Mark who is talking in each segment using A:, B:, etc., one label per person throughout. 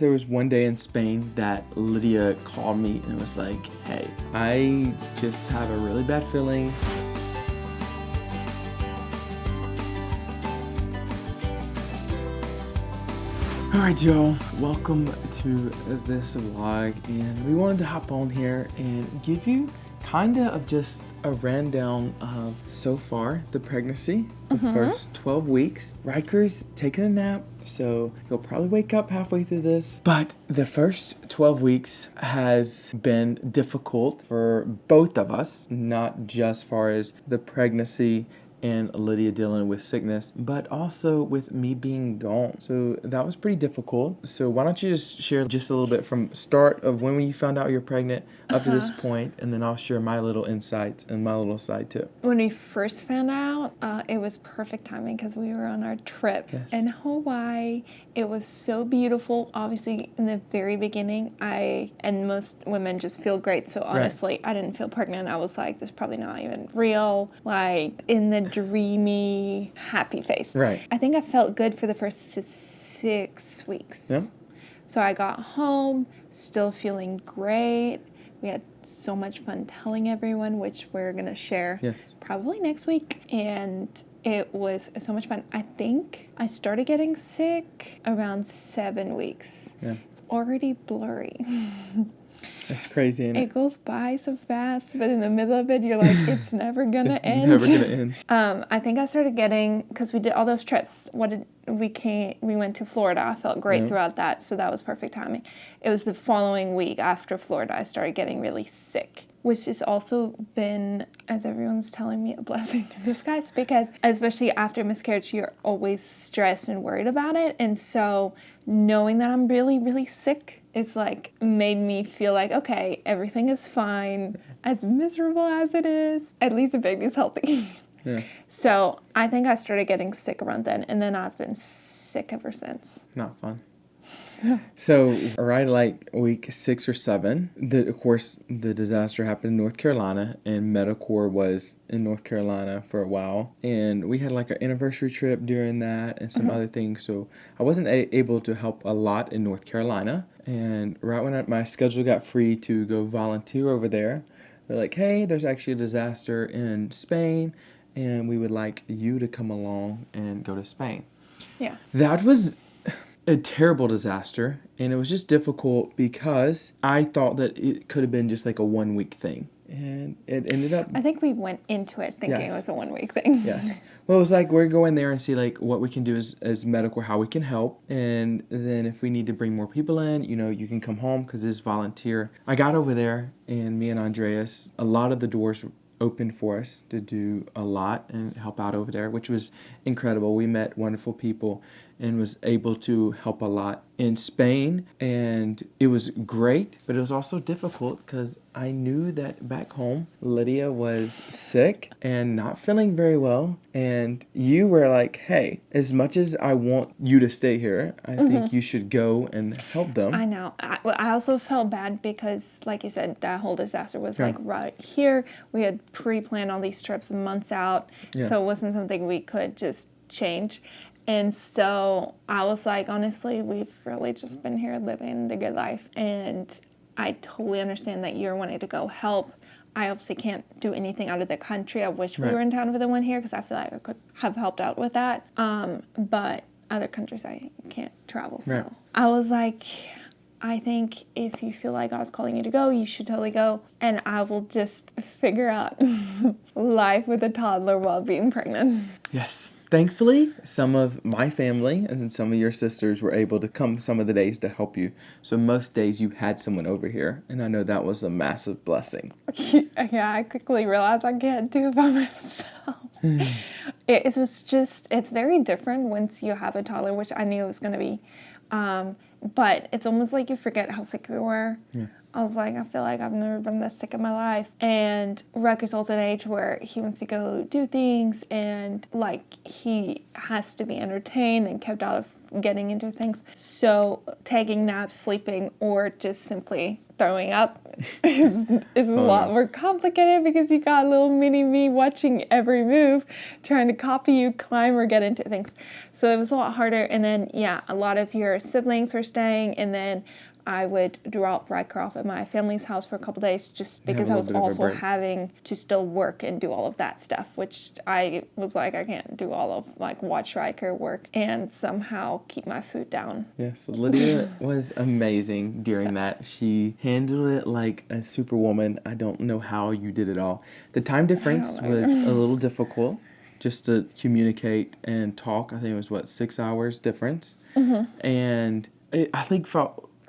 A: There was one day in Spain that Lydia called me and was like, hey, I just have a really bad feeling. Alright y'all, welcome to this vlog, and we wanted to hop on here and give you kind of just a rundown of so far the pregnancy, the first 12 weeks. Riker's taking a nap, so he'll probably wake up halfway through this. But the first 12 weeks has been difficult for both of us, not just far as the pregnancy and Lydia dealing with sickness, but also with me being gone. So that was pretty difficult. So why don't you just share just a little bit from start of when you found out you're pregnant up to this point, and then I'll share my little insights and my little side too.
B: When we first found out, it was perfect timing because we were on our trip in Hawaii. It was so beautiful. Obviously, in the very beginning, and most women just feel great. So honestly, I didn't feel pregnant. I was like, this is probably not even real. Like in the dreamy, happy face.
A: Right.
B: I think I felt good for the first 6 weeks.
A: Yeah.
B: So I got home, still feeling great. We had so much fun telling everyone, which we're going to share probably next week. And it was so much fun. I think I started getting sick around 7 weeks.
A: Yeah.
B: It's already blurry.
A: That's crazy, isn't it?
B: It goes by so fast, but in the middle of it, you're like, it's never going to end.
A: Never going to end.
B: I think I started getting, because we did all those trips, we went to Florida. I felt great throughout that, so that was perfect timing. It was the following week after Florida, I started getting really sick, which has also been, as everyone's telling me, a blessing in disguise, because especially after miscarriage, you're always stressed and worried about it, and so knowing that I'm really, really sick, it's like made me feel like, okay, everything is fine. As miserable as it is, at least the baby's healthy.
A: Yeah.
B: So I think I started getting sick around then, and then I've been sick ever since.
A: Not fun. So right like week 6 or 7, of course the disaster happened in North Carolina, and MediCorps was in North Carolina for a while, and we had like an anniversary trip during that and some other things, so I wasn't able to help a lot in North Carolina. And right when my schedule got free to go volunteer over there, they're like, hey, there's actually a disaster in Spain, and we would like you to come along and go to Spain.
B: Yeah.
A: That was a terrible disaster, and it was just difficult because I thought that it could have been just like a 1 week thing, and it ended up.
B: I think we went into it thinking it was a 1 week thing.
A: Yes. Well, it was like we're going there and see like what we can do as medical, how we can help, and then if we need to bring more people in, you can come home because it's volunteer. I got over there, and me and Andreas, a lot of the doors open for us to do a lot and help out over there, which was incredible. We met wonderful people and was able to help a lot in Spain, and it was great, but it was also difficult because I knew that back home Lydia was sick and not feeling very well, and you were like, hey, as much as I want you to stay here, I think you should go and help them.
B: I know. I also felt bad because, like you said, that whole disaster was like right here. We had pre-planned all these trips months out, so it wasn't something we could just change. And so I was like, honestly, we've really just been here living the good life. And I totally understand that you're wanting to go help. I obviously can't do anything out of the country. I wish we were in town with the one here because I feel like I could have helped out with that. But other countries, I can't travel. So I was like, I think if you feel like I was calling you to go, you should totally go. And I will just figure out life with a toddler while being pregnant.
A: Yes. Thankfully, some of my family and some of your sisters were able to come some of the days to help you. So most days you had someone over here, and I know that was a massive blessing.
B: Yeah, I quickly realized I can't do it by myself. It's very different once you have a toddler, which I knew it was going to be. But it's almost like you forget how sick you were. Yeah. I was like, I feel like I've never been this sick in my life. And Rucker's also an age where he wants to go do things, and like he has to be entertained and kept out of getting into things. So taking naps, sleeping, or just simply throwing up is a lot more complicated because you got little mini me watching every move, trying to copy you, climb, or get into things. So it was a lot harder. And then, yeah, a lot of your siblings were staying, and then I would drop Riker off at my family's house for a couple days just because I was also having to still work and do all of that stuff, which I was like, I can't do all of, like, watch Riker work and somehow keep my food down.
A: Yes, Lydia was amazing during that. She handled it like a superwoman. I don't know how you did it all. The time difference was a little difficult just to communicate and talk. I think it was, 6 hours difference? And I think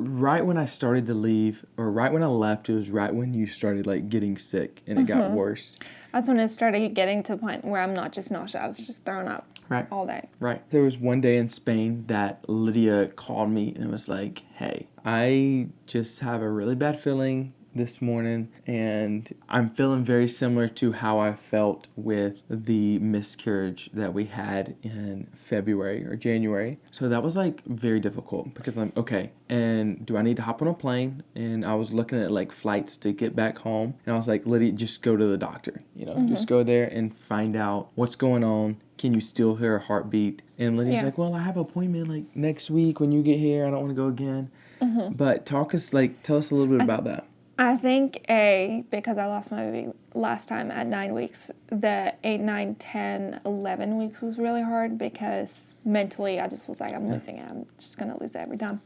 A: right when I started to leave, or right when I left, it was right when you started, like, getting sick, and it got worse.
B: That's when it started getting to the point where I'm not just nauseous, I was just throwing up all day.
A: Right. There was one day in Spain that Lydia called me and was like, hey, I just have a really bad feeling this morning, and I'm feeling very similar to how I felt with the miscarriage that we had in February or January. So that was, like, very difficult because I'm okay, and do I need to hop on a plane? And I was looking at, like, flights to get back home, and I was like, Lydia, just go to the doctor, just go there and find out what's going on. Can you still hear a heartbeat? And Lydia's like, well, I have an appointment, like, next week when you get here. I don't want to go again. But tell us a little bit about that.
B: I think because I lost my baby last time at 9 weeks, the 8, 9, 10, 11 weeks was really hard because mentally I just was like, I'm losing it. I'm just going to lose it every time.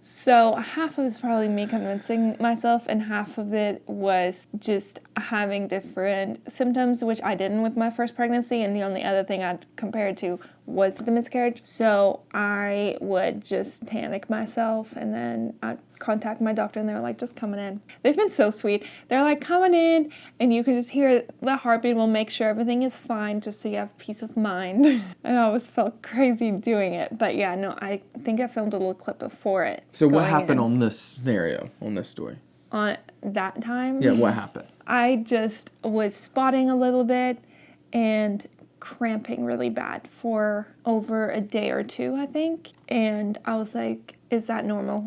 B: So half of it is probably me convincing myself, and half of it was just having different symptoms, which I didn't with my first pregnancy, and the only other thing I'd compare it to was the miscarriage. So I would just panic myself, and then I'd contact my doctor, and they were like, just coming in. They've been so sweet. They're like, coming in, and you can just hear the heartbeat. We'll make sure everything is fine, just so you have peace of mind. I always felt crazy doing it, but yeah, no, I think I filmed a little clip before it.
A: So what happened on this scenario, on this story?
B: On that time?
A: Yeah, what happened?
B: I just was spotting a little bit and cramping really bad for over a day or two, I think. And I was like, is that normal?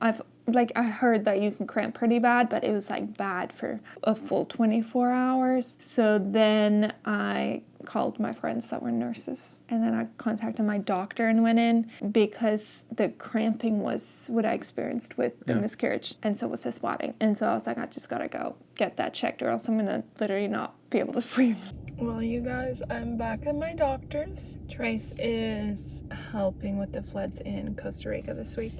B: I heard that you can cramp pretty bad, but it was, like, bad for a full 24 hours. So then I called my friends that were nurses, and then I contacted my doctor and went in because the cramping was what I experienced with the miscarriage, and so was the spotting. And so I was like, I just gotta go get that checked, or else I'm gonna literally not be able to sleep. Well, you guys, I'm back at my doctor's. Trace is helping with the floods in Costa Rica this week,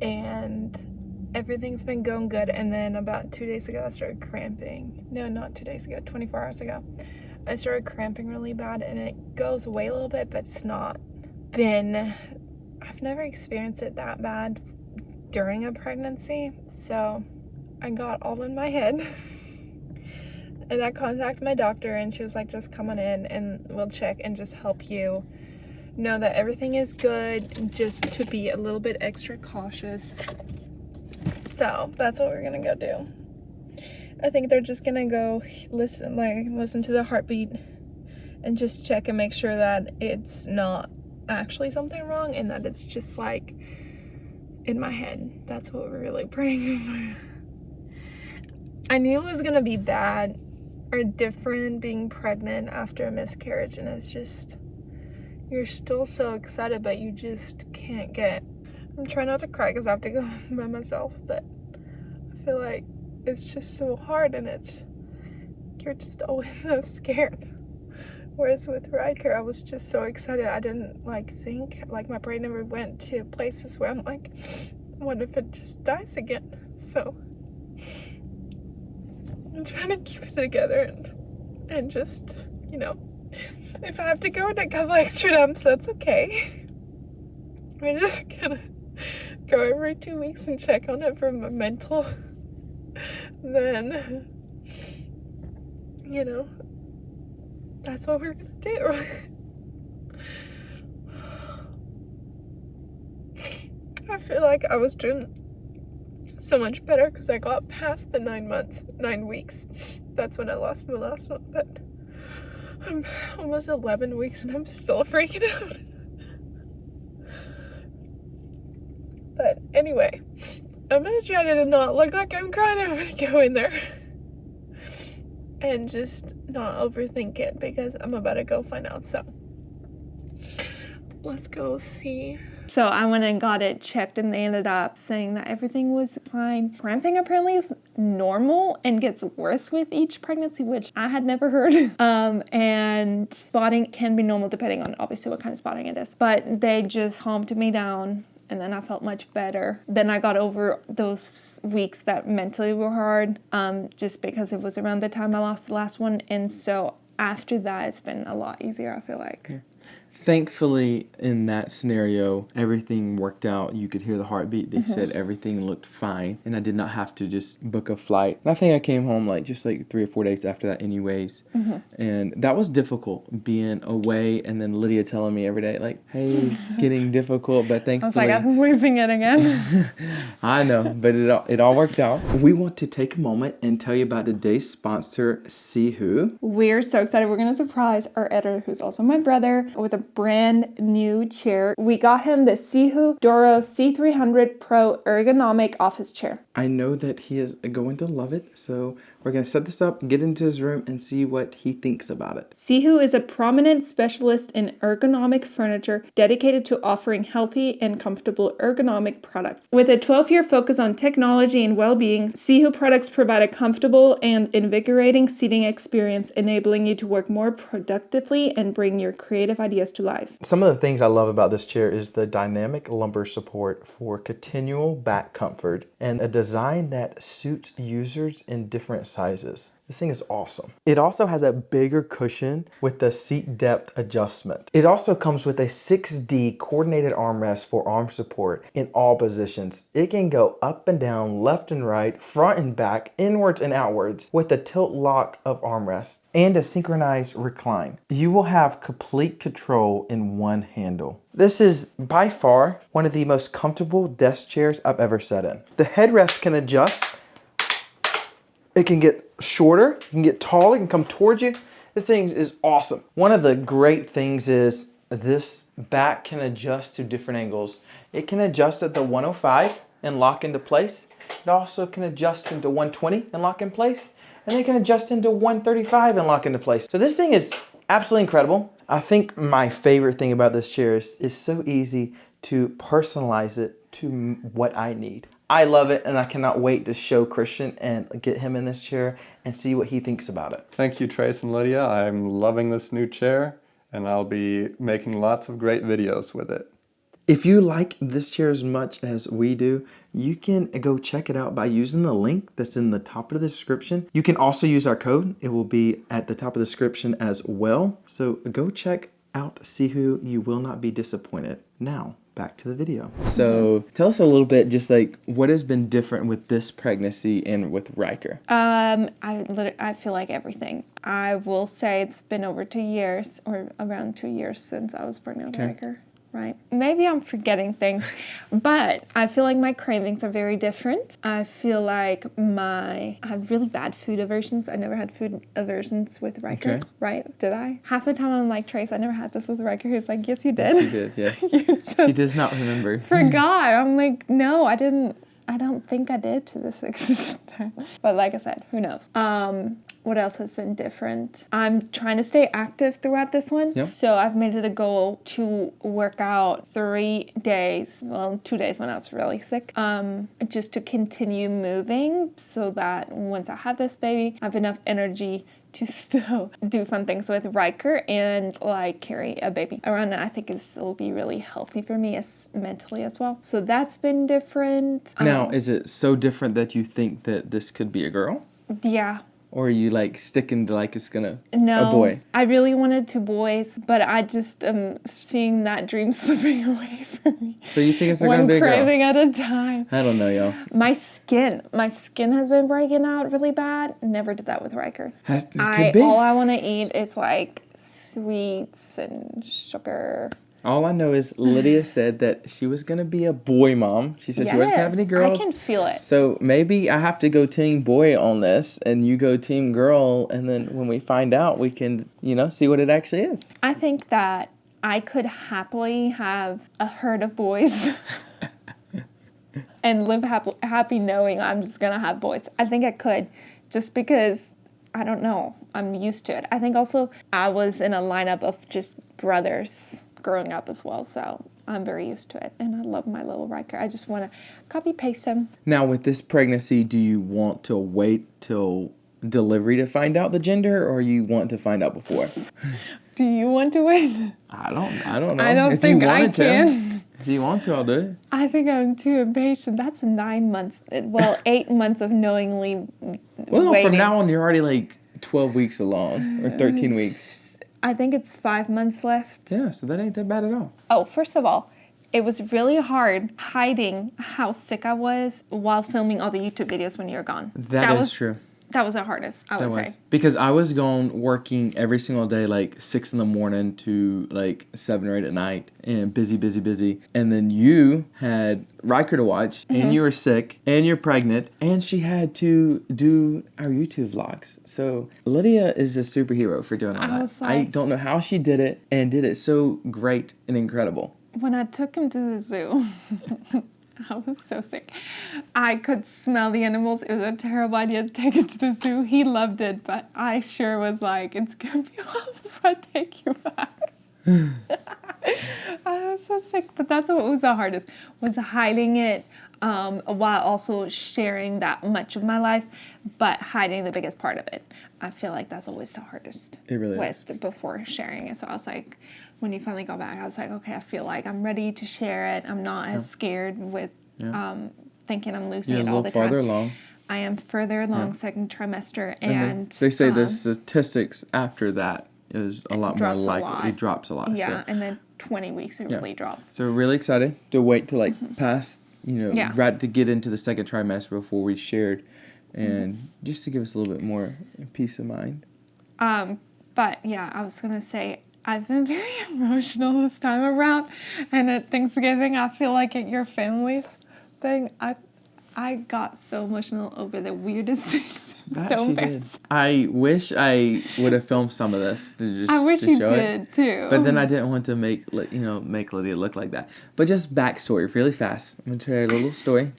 B: and everything's been going good. And then about 2 days ago, I started cramping. No, not 2 days ago, 24 hours ago. I started cramping really bad, and it goes away a little bit, but it's not been, I've never experienced it that bad during a pregnancy, so I got all in my head. And I contacted my doctor, and she was like, just come on in and we'll check and just help you know that everything is good, just to be a little bit extra cautious. So that's what we're gonna go do. I think they're just gonna go listen to the heartbeat and just check and make sure that it's not actually something wrong, and that it's just, like, in my head. That's what we're really praying for. I knew it was gonna be bad or different being pregnant after a miscarriage, and it's just, you're still so excited, but you just can't get. I'm trying not to cry because I have to go by myself, but I feel like it's just so hard, and you're just always so scared. Whereas with Riker, I was just so excited. I didn't think, my brain never went to places where I'm like, what if it just dies again? So I'm trying to keep it together and just, if I have to go in a couple extra dumps, that's okay. We're just gonna go every 2 weeks and check on it for my mental. Then, that's what we're gonna do. I feel like I was doing so much better because I got past the 9 weeks. That's when I lost my last one, but I'm almost 11 weeks and I'm still freaking out. But anyway, I'm gonna try to not look like I'm crying. I'm gonna go in there and just not overthink it because I'm about to go find out. So let's go see. So I went and got it checked, and they ended up saying that everything was fine. Cramping apparently is normal and gets worse with each pregnancy, which I had never heard. And spotting can be normal depending on obviously what kind of spotting it is. But they just calmed me down, and then I felt much better. Then I got over those weeks that mentally were hard, just because it was around the time I lost the last one. And so after that, it's been a lot easier, I feel like.
A: Yeah. Thankfully, in that scenario, everything worked out. You could hear the heartbeat. They said everything looked fine, and I did not have to just book a flight. And I think I came home just 3 or 4 days after that anyways. And that was difficult, being away, and then Lydia telling me every day, like, hey, it's getting difficult, but thankfully...
B: I was like, I'm losing it again.
A: I know, but it all worked out. We want to take a moment and tell you about today's sponsor, Sihoo.
B: We're so excited. We're going to surprise our editor, who's also my brother, with a brand new chair. We got him the Sihoo Doro C300 Pro Ergonomic office chair.
A: I know that he is going to love it, so we're going to set this up, get into his room, and see what he thinks about it.
B: Sihoo is a prominent specialist in ergonomic furniture dedicated to offering healthy and comfortable ergonomic products. With a 12-year focus on technology and well-being, Sihoo products provide a comfortable and invigorating seating experience, enabling you to work more productively and bring your creative ideas to life.
A: Some of the things I love about this chair is the dynamic lumbar support for continual back comfort and a design that suits users in different sizes. This thing is awesome. It also has a bigger cushion with the seat depth adjustment. It also comes with a 6D coordinated armrest for arm support in all positions. It can go up and down, left and right, front and back, inwards and outwards with a tilt lock of armrest and a synchronized recline. You will have complete control in one handle. This is by far one of the most comfortable desk chairs I've ever sat in. The headrest can adjust. It can get shorter, it can get taller, it can come towards you. This thing is awesome. One of the great things is this back can adjust to different angles. It can adjust at the 105 and lock into place. It also can adjust into 120 and lock in place. And it can adjust into 135 and lock into place. So this thing is absolutely incredible. I think my favorite thing about this chair is so easy to personalize it to what I need. I love it, and I cannot wait to show Christian and get him in this chair and see what he thinks about it.
C: Thank you, Trace and Lydia. I'm loving this new chair, and I'll be making lots of great videos with it.
A: If you like this chair as much as we do, you can go check it out by using the link that's in the top of the description. You can also use our code. It will be at the top of the description as well. So go check out Sihoo. You will not be disappointed. Now, back to the video. So tell us a little bit, just what has been different with this pregnancy and with Riker?
B: I feel like everything. I will say it's been over 2 years, or around 2 years since I was pregnant with Riker. Right. Maybe I'm forgetting things, but I feel like my cravings are very different. I feel like I have really bad food aversions. I never had food aversions with Riker, right? Did I? Half the time I'm like, Trace, I never had this with Riker. He's like, yes, you did.
A: You did, yes. She does not remember.
B: Forgot. I'm like, no, I didn't. I don't think I did to this extent. But like I said, who knows? What else has been different? I'm trying to stay active throughout this one.
A: Yep.
B: So I've made it a goal to work out 3 days, 2 days when I was really sick, just to continue moving so that once I have this baby, I have enough energy to still do fun things with Riker and carry a baby around. And I think it'll be really healthy for me mentally as well. So that's been different.
A: Now, is it so different that you think that this could be a girl?
B: Yeah.
A: Or are you sticking to it's a
B: No,
A: boy?
B: I really wanted 2 boys, but I just am seeing that dream slipping away from me.
A: So you think it's going to be a girl?
B: One craving at a time.
A: I don't know, y'all.
B: My skin has been breaking out really bad. Never did that with Riker.
A: It could be.
B: All I want to eat is sweets and sugar.
A: All I know is Lydia said that she was going to be a boy mom. She said she wasn't going to have any girls.
B: I can feel it.
A: So maybe I have to go team boy on this and you go team girl. And then when we find out, we can, see what it actually is.
B: I think that I could happily have a herd of boys. and live happy knowing I'm just going to have boys. I think I could, just because, I don't know, I'm used to it. I think also I was in a lineup of just brothers growing up as well, so I'm very used to it, and I love my little Riker. I just want to copy paste him.
A: Now, with this pregnancy, do you want to wait till delivery to find out the gender, or you want to find out before?
B: Do you want to wait?
A: I don't know.
B: I don't
A: if
B: think
A: you
B: I
A: wanted
B: can.
A: To. If you want to, I'll do it.
B: I think I'm too impatient. That's 9 months. Well, 8 months of knowingly waiting.
A: From now on, you're already like 12 weeks along, or 13 weeks.
B: I think it's 5 months left.
A: Yeah, so that ain't that bad at all.
B: Oh, first of all, it was really hard hiding how sick I was while filming all the YouTube videos when you were gone.
A: That is true.
B: That was the hardest, I would say.
A: Because I was gone working every single day, like 6 in the morning to like 7 or 8 at night, and busy. And then you had Riker to watch, and you were sick, and you're pregnant, and she had to do our YouTube vlogs. So Lydia is a superhero for doing all that. I don't know how she did it, and did it so great and incredible.
B: When I took him to the zoo, I was so sick. I could smell the animals. It was a terrible idea to take it to the zoo. He loved it, but I sure was like, it's going to be a while before I take you back. I was so sick, but that's what was the hardest, was hiding it while also sharing that much of my life, but hiding the biggest part of it. I feel like that's always the hardest.
A: It really is.
B: Before sharing it. So I was like, when you finally go back, I was like, okay, I feel like I'm ready to share it. I'm not as scared with thinking I'm losing it all the time.
A: You're a little farther along.
B: I am further along second trimester, and
A: they say the statistics after that is a lot more likely. It drops a lot.
B: Yeah, and then 20 weeks it really drops.
A: So we're really excited to wait to like pass, right to get into the second trimester before we shared, and just to give us a little bit more peace of mind.
B: But yeah, I was gonna say, I've been very emotional this time around, and at Thanksgiving, I feel like at your family thing, I got so emotional over the weirdest things. So embarrassed.
A: I wish I would have filmed some of this to just
B: I wish
A: to
B: you
A: show
B: did
A: it.
B: too.
A: But then I didn't want to make Lydia look like that. But just backstory, really fast. I'm gonna tell you a little story.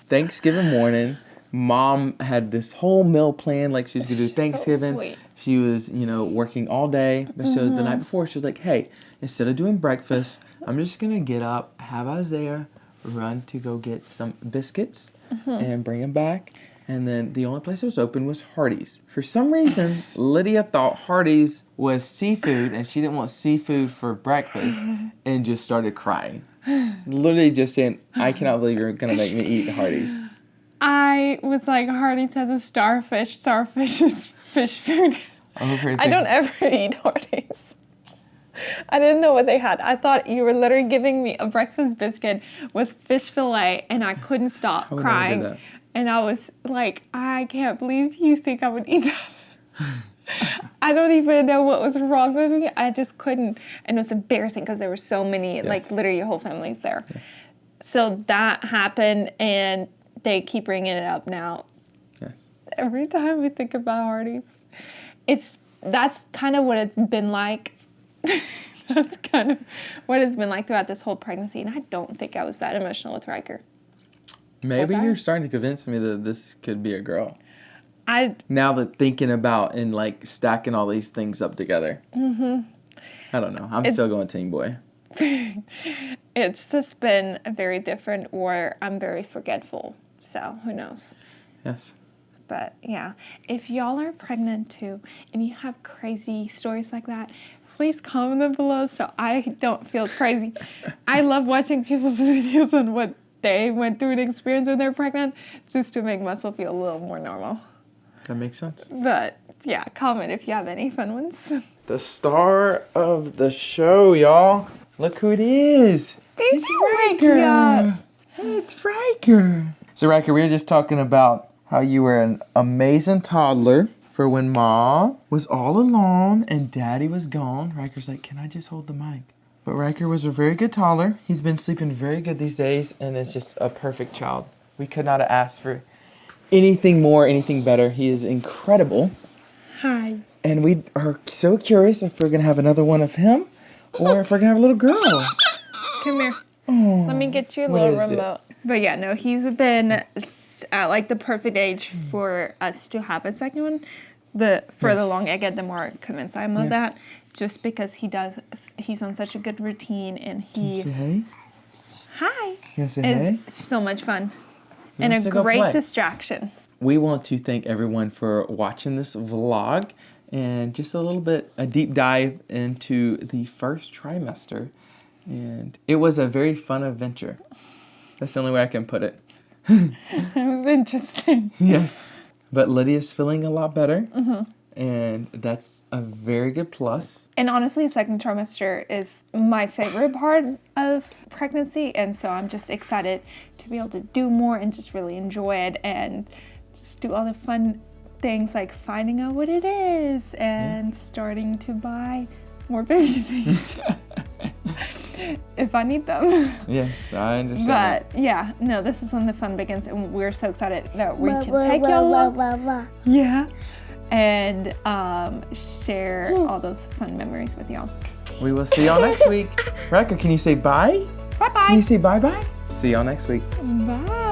A: Thanksgiving morning, Mom had this whole meal plan, like she was gonna do Thanksgiving.
B: So sweet.
A: She was, working all day. But so the night before, she was like, "Hey, instead of doing breakfast, I'm just gonna get up, have Isaiah run to go get some biscuits and bring them back." And then the only place that was open was Hardee's. For some reason, Lydia thought Hardee's was seafood, and she didn't want seafood for breakfast, and just started crying. Literally just saying, "I cannot believe you're gonna make me eat Hardee's."
B: I was like, Hardee's has a starfish. Starfish is fish food. I don't ever eat Hardee's. I didn't know what they had. I thought you were literally giving me a breakfast biscuit with fish fillet, and I couldn't stop crying. And I was like, I can't believe you think I would eat that. I don't even know what was wrong with me. I just couldn't. And it was embarrassing because there were so many, like literally your whole family's there. Yeah. So that happened, and they keep bringing it up now. Yes. Every time we think about Hardee's, that's kind of what it's been like. That's kind of what it's been like throughout this whole pregnancy. And I don't think I was that emotional with Riker.
A: Maybe you're starting to convince me that this could be a girl.
B: Now
A: that thinking about and like stacking all these things up together. I don't know. I'm still going teen boy.
B: It's just been very different, or I'm very forgetful. So who knows?
A: Yes.
B: But yeah, if y'all are pregnant too and you have crazy stories like that, please comment them below so I don't feel crazy. I love watching people's videos on what they went through and experienced when they're pregnant, just to make myself feel a little more normal.
A: That makes sense.
B: But yeah, comment if you have any fun ones.
A: The star of the show, y'all. Look who it is.
B: It's Riker.
A: It's Riker. So Riker, we were just talking about how you were an amazing toddler for when Mom was all alone and Daddy was gone. Riker's like, "Can I just hold the mic?" But Riker was a very good toddler. He's been sleeping very good these days and is just a perfect child. We could not have asked for anything more, anything better. He is incredible.
B: Hi.
A: And we are so curious if we're going to have another one of him or if we're going to have a little girl.
B: Come here. Let me get you a
A: What
B: little
A: is it?
B: remote. But yeah, no, he's been at like the perfect age for us to have a second one. The further along I get, the more convinced I am of that. Just because he's on such a good routine, and he.
A: Say hey.
B: Hi.
A: You say hey?
B: It's so much fun.
A: He
B: And
A: wants
B: a
A: to go
B: great
A: play.
B: distraction.
A: We want to thank everyone for watching this vlog and just a deep dive into the first trimester. And it was a very fun adventure. That's the only way I can put it.
B: It was interesting.
A: Yes. But Lydia's feeling a lot better. And that's a very good plus.
B: And honestly, second trimester is my favorite part of pregnancy. And so I'm just excited to be able to do more and just really enjoy it and just do all the fun things like finding out what it is and starting to buy more baby things if I need them.
A: Yes, I understand.
B: But yeah, no, this is when the fun begins, and we're so excited that we can take y'all along. Yeah. And share all those fun memories with y'all.
A: We will see y'all next week. Rebecca, can you say bye?
B: Bye-bye.
A: Can you say bye-bye? See y'all next week.
B: Bye.